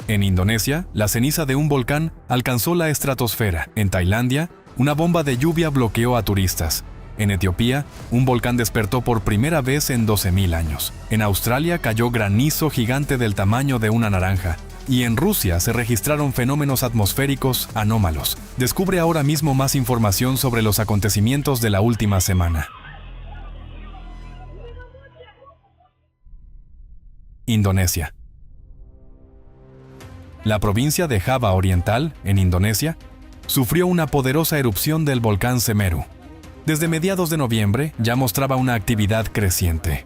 En Indonesia, la ceniza de un volcán alcanzó la estratosfera. En Tailandia, una bomba de lluvia bloqueó a turistas. En Etiopía, un volcán despertó por primera vez en 12.000 años. En Australia cayó granizo gigante del tamaño de una naranja. Y en Rusia se registraron fenómenos atmosféricos anómalos. Descubre ahora mismo más información sobre los acontecimientos de la última semana. Indonesia. La provincia de Java Oriental, en Indonesia, sufrió una poderosa erupción del volcán Semeru. Desde mediados de noviembre ya mostraba una actividad creciente.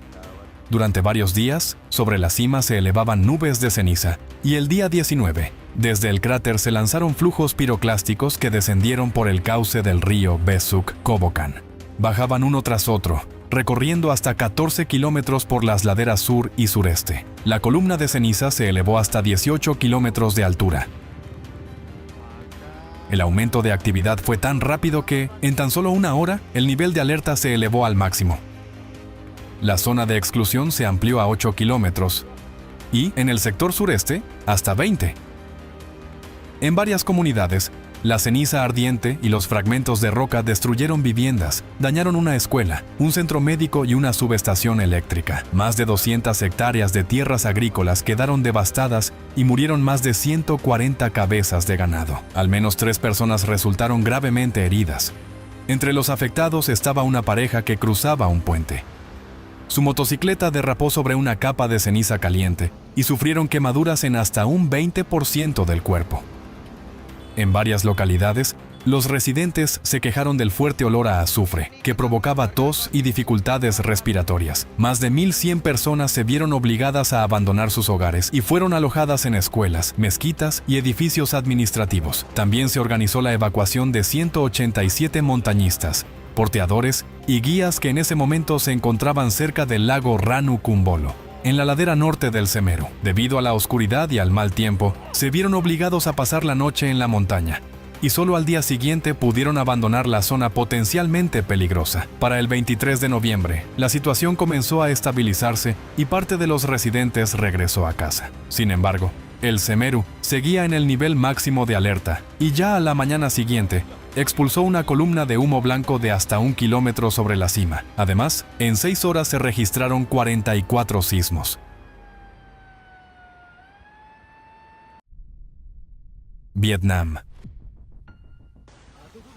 Durante varios días, sobre la cima se elevaban nubes de ceniza, y el día 19, desde el cráter se lanzaron flujos piroclásticos que descendieron por el cauce del río Besuk Kobokan. Bajaban uno tras otro, recorriendo hasta 14 kilómetros por las laderas sur y sureste. La columna de ceniza se elevó hasta 18 kilómetros de altura. El aumento de actividad fue tan rápido que, en tan solo una hora, el nivel de alerta se elevó al máximo. La zona de exclusión se amplió a 8 kilómetros y, en el sector sureste, hasta 20. En varias comunidades, la ceniza ardiente y los fragmentos de roca destruyeron viviendas, dañaron una escuela, un centro médico y una subestación eléctrica. Más de 200 hectáreas de tierras agrícolas quedaron devastadas y murieron más de 140 cabezas de ganado. Al menos 3 personas resultaron gravemente heridas. Entre los afectados estaba una pareja que cruzaba un puente. Su motocicleta derrapó sobre una capa de ceniza caliente y sufrieron quemaduras en hasta un 20% del cuerpo. En varias localidades, los residentes se quejaron del fuerte olor a azufre, que provocaba tos y dificultades respiratorias. Más de 1.100 personas se vieron obligadas a abandonar sus hogares y fueron alojadas en escuelas, mezquitas y edificios administrativos. También se organizó la evacuación de 187 montañistas, porteadores y guías que en ese momento se encontraban cerca del lago Ranu Kumbolo, en la ladera norte del Semeru. Debido a la oscuridad y al mal tiempo, se vieron obligados a pasar la noche en la montaña, y solo al día siguiente pudieron abandonar la zona potencialmente peligrosa. Para el 23 de noviembre, la situación comenzó a estabilizarse y parte de los residentes regresó a casa. Sin embargo, el Semeru seguía en el nivel máximo de alerta, y ya a la mañana siguiente, expulsó una columna de humo blanco de hasta 1 kilómetro sobre la cima. Además, en 6 horas se registraron 44 sismos. Vietnam.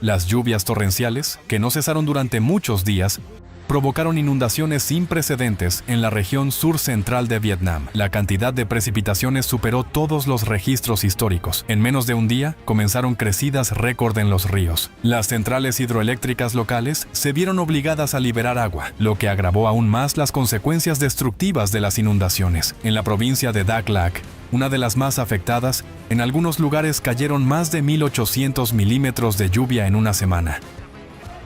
Las lluvias torrenciales, que no cesaron durante muchos días, provocaron inundaciones sin precedentes en la región sur-central de Vietnam. La cantidad de precipitaciones superó todos los registros históricos. En menos de un día, comenzaron crecidas récord en los ríos. Las centrales hidroeléctricas locales se vieron obligadas a liberar agua, lo que agravó aún más las consecuencias destructivas de las inundaciones. En la provincia de Dak Lak, una de las más afectadas, en algunos lugares cayeron más de 1.800 milímetros de lluvia en una semana.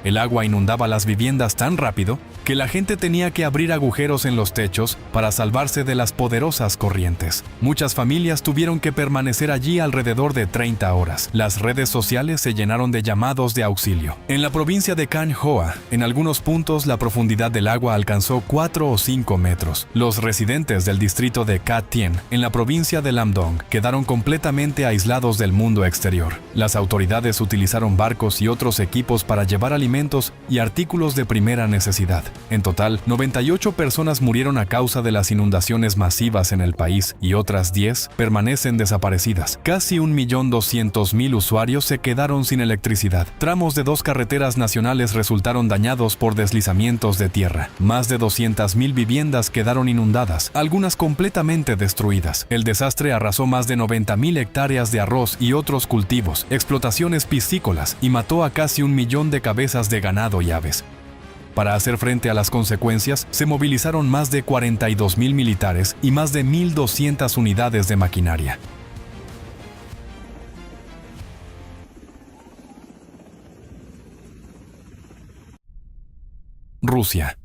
El agua inundaba las viviendas tan rápido que la gente tenía que abrir agujeros en los techos para salvarse de las poderosas corrientes. Muchas familias tuvieron que permanecer allí alrededor de 30 horas. Las redes sociales se llenaron de llamados de auxilio. En la provincia de Can Hoa, en algunos puntos la profundidad del agua alcanzó 4 o 5 metros. Los residentes del distrito de Cat Tien, en la provincia de Lam Dong, quedaron completamente aislados del mundo exterior. Las autoridades utilizaron barcos y otros equipos para llevar alimentos y artículos de primera necesidad. En total, 98 personas murieron a causa de las inundaciones masivas en el país y otras 10 permanecen desaparecidas. Casi 1.200.000 usuarios se quedaron sin electricidad. Tramos de 2 carreteras nacionales resultaron dañados por deslizamientos de tierra. Más de 200.000 viviendas quedaron inundadas, algunas completamente destruidas. El desastre arrasó más de 90.000 hectáreas de arroz y otros cultivos, explotaciones piscícolas y mató a casi 1 millón de cabezas de ganado y aves. Para hacer frente a las consecuencias, se movilizaron más de 42.000 militares y más de 1.200 unidades de maquinaria. Rusia.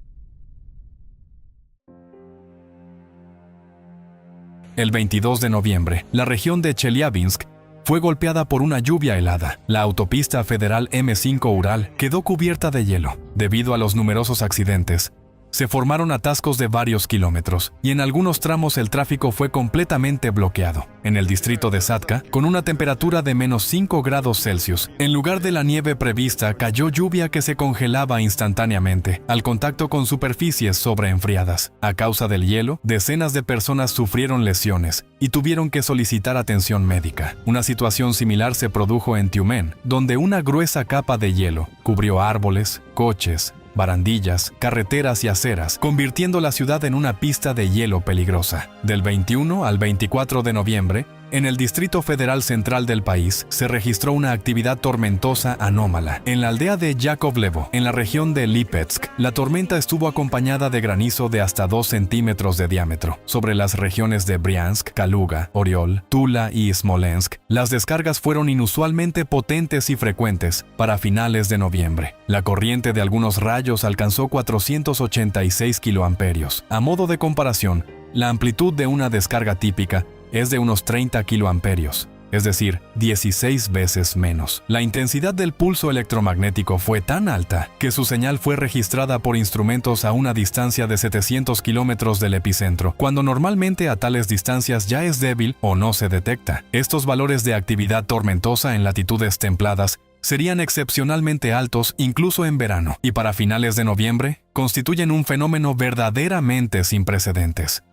El 22 de noviembre, la región de Chelyabinsk fue golpeada por una lluvia helada. La autopista federal M5 Ural quedó cubierta de hielo. Debido a los numerosos accidentes, Se formaron atascos de varios kilómetros y en algunos tramos el tráfico fue completamente bloqueado. En el distrito de Satka, con una temperatura de menos 5 grados Celsius, en lugar de la nieve prevista, cayó lluvia que se congelaba instantáneamente al contacto con superficies sobreenfriadas. A causa del hielo, decenas de personas sufrieron lesiones y tuvieron que solicitar atención médica. Una situación similar se produjo en Tiumen, donde una gruesa capa de hielo cubrió árboles, coches, barandillas, carreteras y aceras, convirtiendo la ciudad en una pista de hielo peligrosa. Del 21 al 24 de noviembre, en el Distrito Federal Central del país, se registró una actividad tormentosa anómala. En la aldea de Yakovlevo, en la región de Lipetsk, la tormenta estuvo acompañada de granizo de hasta 2 centímetros de diámetro. Sobre las regiones de Briansk, Kaluga, Oriol, Tula y Smolensk, las descargas fueron inusualmente potentes y frecuentes para finales de noviembre. La corriente de algunos rayos alcanzó 486 kiloamperios. A modo de comparación, la amplitud de una descarga típica es de unos 30 kiloamperios, es decir, 16 veces menos. La intensidad del pulso electromagnético fue tan alta que su señal fue registrada por instrumentos a una distancia de 700 kilómetros del epicentro, cuando normalmente a tales distancias ya es débil o no se detecta. Estos valores de actividad tormentosa en latitudes templadas serían excepcionalmente altos incluso en verano, y para finales de noviembre constituyen un fenómeno verdaderamente sin precedentes.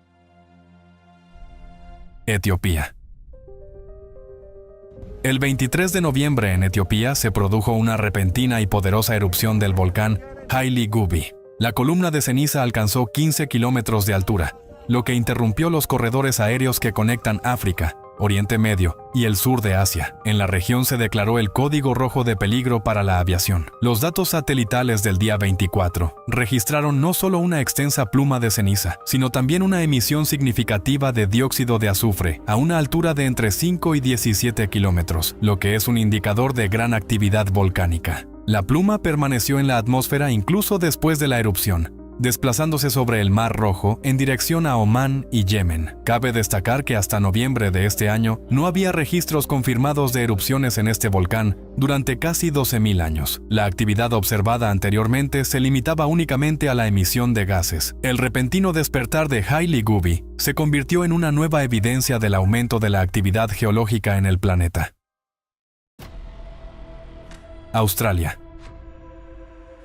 Etiopía. El 23 de noviembre en Etiopía se produjo una repentina y poderosa erupción del volcán Haile Gubi. La columna de ceniza alcanzó 15 kilómetros de altura, lo que interrumpió los corredores aéreos que conectan África, Oriente Medio y el sur de Asia. En la región se declaró el código rojo de peligro para la aviación. Los datos satelitales del día 24 registraron no solo una extensa pluma de ceniza, sino también una emisión significativa de dióxido de azufre a una altura de entre 5 y 17 kilómetros, lo que es un indicador de gran actividad volcánica. La pluma permaneció en la atmósfera incluso después de la erupción, desplazándose sobre el Mar Rojo en dirección a Omán y Yemen. Cabe destacar que hasta noviembre de este año no había registros confirmados de erupciones en este volcán durante casi 12.000 años. La actividad observada anteriormente se limitaba únicamente a la emisión de gases. El repentino despertar de Haile Gubi se convirtió en una nueva evidencia del aumento de la actividad geológica en el planeta. Australia.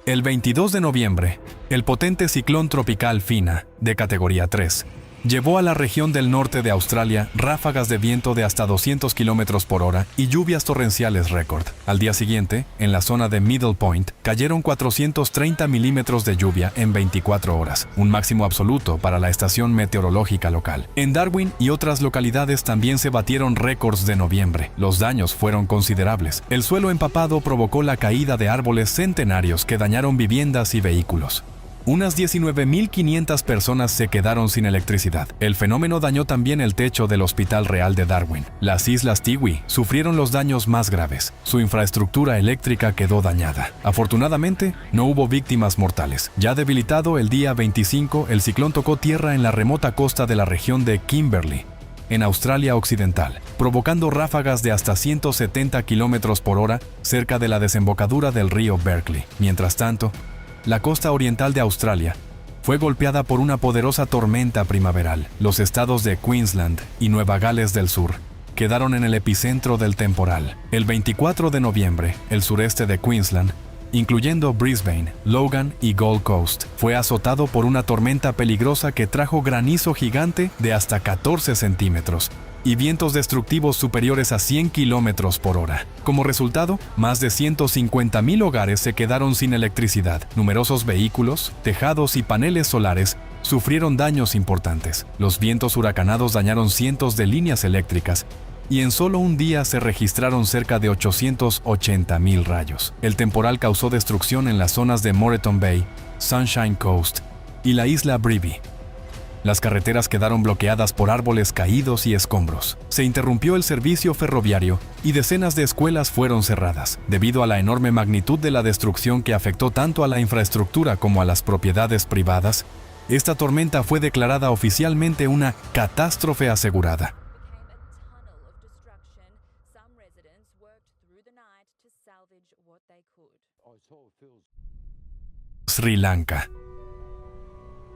El 22 de noviembre, el potente ciclón tropical Fina, de categoría 3, llevó a la región del norte de Australia ráfagas de viento de hasta 200 km por hora y lluvias torrenciales récord. Al día siguiente, en la zona de Middle Point, cayeron 430 milímetros de lluvia en 24 horas, un máximo absoluto para la estación meteorológica local. En Darwin y otras localidades también se batieron récords de noviembre. Los daños fueron considerables. El suelo empapado provocó la caída de árboles centenarios que dañaron viviendas y vehículos. Unas 19.500 personas se quedaron sin electricidad. El fenómeno dañó también el techo del Hospital Real de Darwin. Las Islas Tiwi sufrieron los daños más graves. Su infraestructura eléctrica quedó dañada. Afortunadamente, no hubo víctimas mortales. Ya debilitado, el día 25, el ciclón tocó tierra en la remota costa de la región de Kimberley, en Australia Occidental, provocando ráfagas de hasta 170 km por hora cerca de la desembocadura del río Berkeley. Mientras tanto, la costa oriental de Australia fue golpeada por una poderosa tormenta primaveral. Los estados de Queensland y Nueva Gales del Sur quedaron en el epicentro del temporal. El 24 de noviembre, el sureste de Queensland, incluyendo Brisbane, Logan y Gold Coast, fue azotado por una tormenta peligrosa que trajo granizo gigante de hasta 14 centímetros y vientos destructivos superiores a 100 kilómetros por hora. Como resultado, más de 150.000 hogares se quedaron sin electricidad. Numerosos vehículos, tejados y paneles solares sufrieron daños importantes. Los vientos huracanados dañaron cientos de líneas eléctricas y en solo un día se registraron cerca de 880.000 rayos. El temporal causó destrucción en las zonas de Moreton Bay, Sunshine Coast y la isla Bribie. Las carreteras quedaron bloqueadas por árboles caídos y escombros. Se interrumpió el servicio ferroviario y decenas de escuelas fueron cerradas. Debido a la enorme magnitud de la destrucción que afectó tanto a la infraestructura como a las propiedades privadas, esta tormenta fue declarada oficialmente una catástrofe asegurada. Sri Lanka.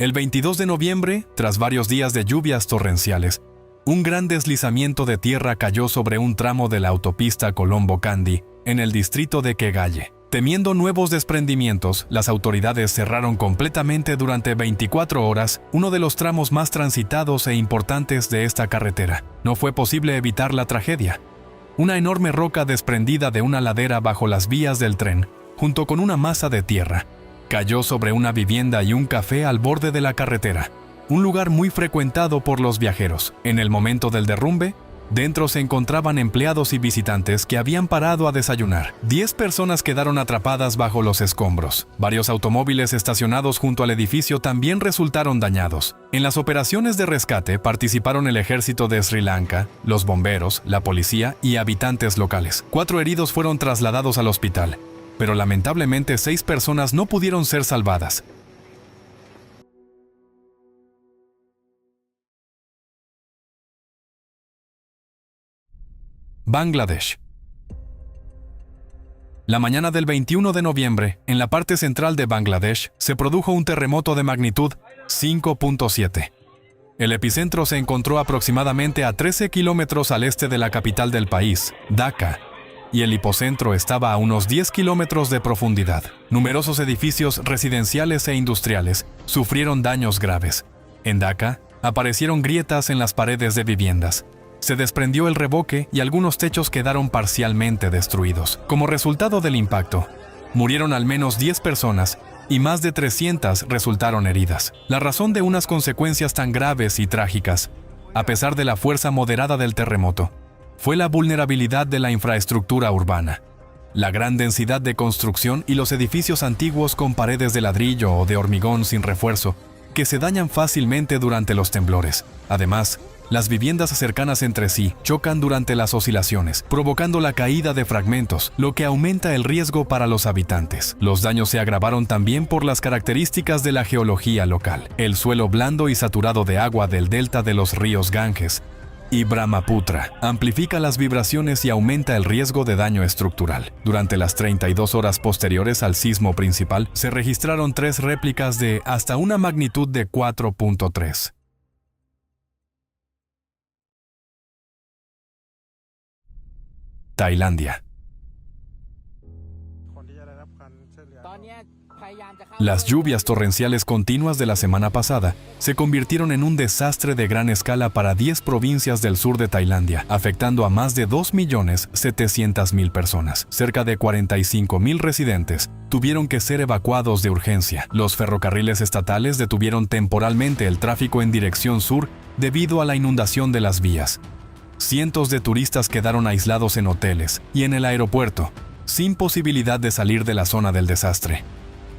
El 22 de noviembre, tras varios días de lluvias torrenciales, un gran deslizamiento de tierra cayó sobre un tramo de la autopista Colombo-Candi, en el distrito de Kegalle. Temiendo nuevos desprendimientos, las autoridades cerraron completamente durante 24 horas uno de los tramos más transitados e importantes de esta carretera. No fue posible evitar la tragedia. Una enorme roca desprendida de una ladera bajo las vías del tren, junto con una masa de tierra, cayó sobre una vivienda y un café al borde de la carretera, un lugar muy frecuentado por los viajeros. En el momento del derrumbe, dentro se encontraban empleados y visitantes que habían parado a desayunar. 10 personas quedaron atrapadas bajo los escombros. Varios automóviles estacionados junto al edificio también resultaron dañados. En las operaciones de rescate participaron el ejército de Sri Lanka, los bomberos, la policía y habitantes locales. 4 heridos fueron trasladados al hospital, pero lamentablemente 6 personas no pudieron ser salvadas. Bangladesh. La mañana del 21 de noviembre, en la parte central de Bangladesh, se produjo un terremoto de magnitud 5.7. El epicentro se encontró aproximadamente a 13 kilómetros al este de la capital del país, Dhaka, y el hipocentro estaba a unos 10 kilómetros de profundidad. Numerosos edificios residenciales e industriales sufrieron daños graves. En Dhaka, aparecieron grietas en las paredes de viviendas. Se desprendió el revoque y algunos techos quedaron parcialmente destruidos. Como resultado del impacto, murieron al menos 10 personas y más de 300 resultaron heridas. La razón de unas consecuencias tan graves y trágicas, a pesar de la fuerza moderada del terremoto, fue la vulnerabilidad de la infraestructura urbana. La gran densidad de construcción y los edificios antiguos con paredes de ladrillo o de hormigón sin refuerzo, que se dañan fácilmente durante los temblores. Además, las viviendas cercanas entre sí chocan durante las oscilaciones, provocando la caída de fragmentos, lo que aumenta el riesgo para los habitantes. Los daños se agravaron también por las características de la geología local. El suelo blando y saturado de agua del delta de los ríos Ganges y Brahmaputra amplifica las vibraciones y aumenta el riesgo de daño estructural. Durante las 32 horas posteriores al sismo principal, se registraron 3 réplicas de hasta una magnitud de 4.3. Tailandia. Las lluvias torrenciales continuas de la semana pasada se convirtieron en un desastre de gran escala para 10 provincias del sur de Tailandia, afectando a más de 2.700.000 personas. Cerca de 45.000 residentes tuvieron que ser evacuados de urgencia. Los ferrocarriles estatales detuvieron temporalmente el tráfico en dirección sur debido a la inundación de las vías. Cientos de turistas quedaron aislados en hoteles y en el aeropuerto, sin posibilidad de salir de la zona del desastre.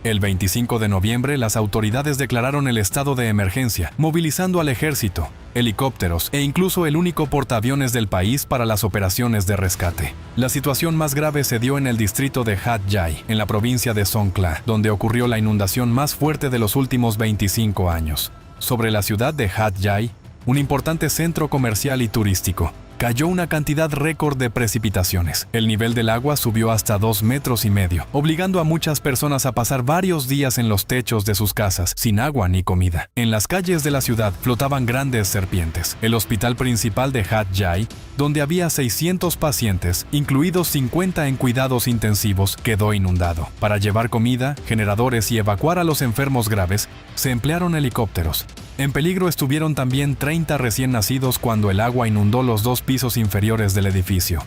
El 25 de noviembre, las autoridades declararon el estado de emergencia, movilizando al ejército, helicópteros e incluso el único portaaviones del país para las operaciones de rescate. La situación más grave se dio en el distrito de Hat Yai, en la provincia de Songkhla, donde ocurrió la inundación más fuerte de los últimos 25 años. Sobre la ciudad de Hat Yai, un importante centro comercial y turístico, cayó una cantidad récord de precipitaciones. El nivel del agua subió hasta 2,5 metros, obligando a muchas personas a pasar varios días en los techos de sus casas, sin agua ni comida. En las calles de la ciudad flotaban grandes serpientes. El hospital principal de Hat Yai, donde había 600 pacientes, incluidos 50 en cuidados intensivos, quedó inundado. Para llevar comida, generadores y evacuar a los enfermos graves, se emplearon helicópteros. En peligro estuvieron también 30 recién nacidos cuando el agua inundó los 2 pisos inferiores del edificio.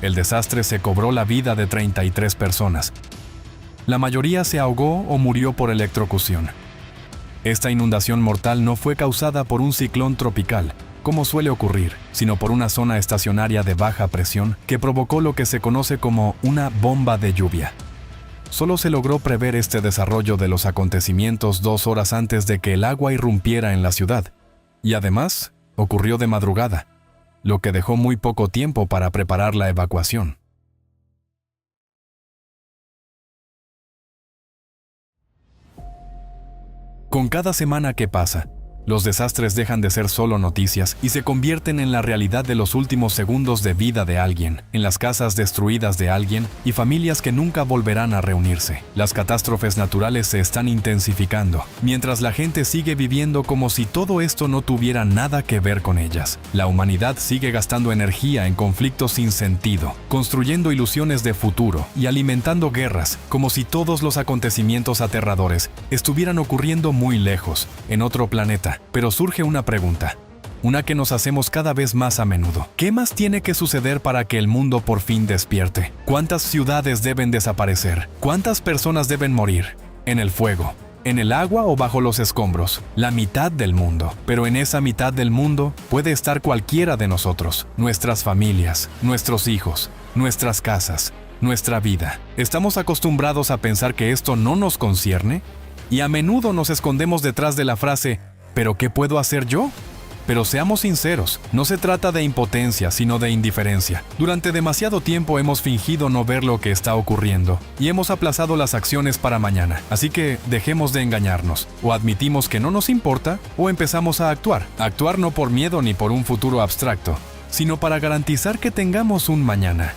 El desastre se cobró la vida de 33 personas. La mayoría se ahogó o murió por electrocución. Esta inundación mortal no fue causada por un ciclón tropical, como suele ocurrir, sino por una zona estacionaria de baja presión que provocó lo que se conoce como una bomba de lluvia. Solo se logró prever este desarrollo de los acontecimientos 2 horas antes de que el agua irrumpiera en la ciudad, y además ocurrió de madrugada, lo que dejó muy poco tiempo para preparar la evacuación. Con cada semana que pasa, Los desastres dejan de ser solo noticias y se convierten en la realidad de los últimos segundos de vida de alguien, en las casas destruidas de alguien y familias que nunca volverán a reunirse. Las catástrofes naturales se están intensificando, mientras la gente sigue viviendo como si todo esto no tuviera nada que ver con ellas. La humanidad sigue gastando energía en conflictos sin sentido, construyendo ilusiones de futuro y alimentando guerras, como si todos los acontecimientos aterradores estuvieran ocurriendo muy lejos, en otro planeta. Pero surge una pregunta, una que nos hacemos cada vez más a menudo. ¿Qué más tiene que suceder para que el mundo por fin despierte? ¿Cuántas ciudades deben desaparecer? ¿Cuántas personas deben morir? ¿En el fuego? ¿En el agua o bajo los escombros? La mitad del mundo. Pero en esa mitad del mundo puede estar cualquiera de nosotros, nuestras familias, nuestros hijos, nuestras casas, nuestra vida. ¿Estamos acostumbrados a pensar que esto no nos concierne? Y a menudo nos escondemos detrás de la frase, ¿pero qué puedo hacer yo? Pero seamos sinceros, no se trata de impotencia, sino de indiferencia. Durante demasiado tiempo hemos fingido no ver lo que está ocurriendo y hemos aplazado las acciones para mañana. Así que dejemos de engañarnos. O admitimos que no nos importa, o empezamos a actuar. Actuar no por miedo ni por un futuro abstracto, sino para garantizar que tengamos un mañana.